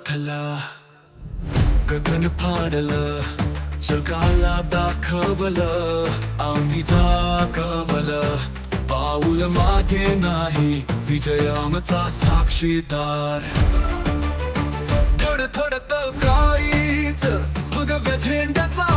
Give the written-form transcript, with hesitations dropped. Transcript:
ओळखला, गगन फाडलं, जगाला दाखवलं, आम्ही जागवलं, पाऊल मागे नाही, विजय आमचा साक्षीदार. थोडं थोडं गाईच भगव्या झेंड्याचा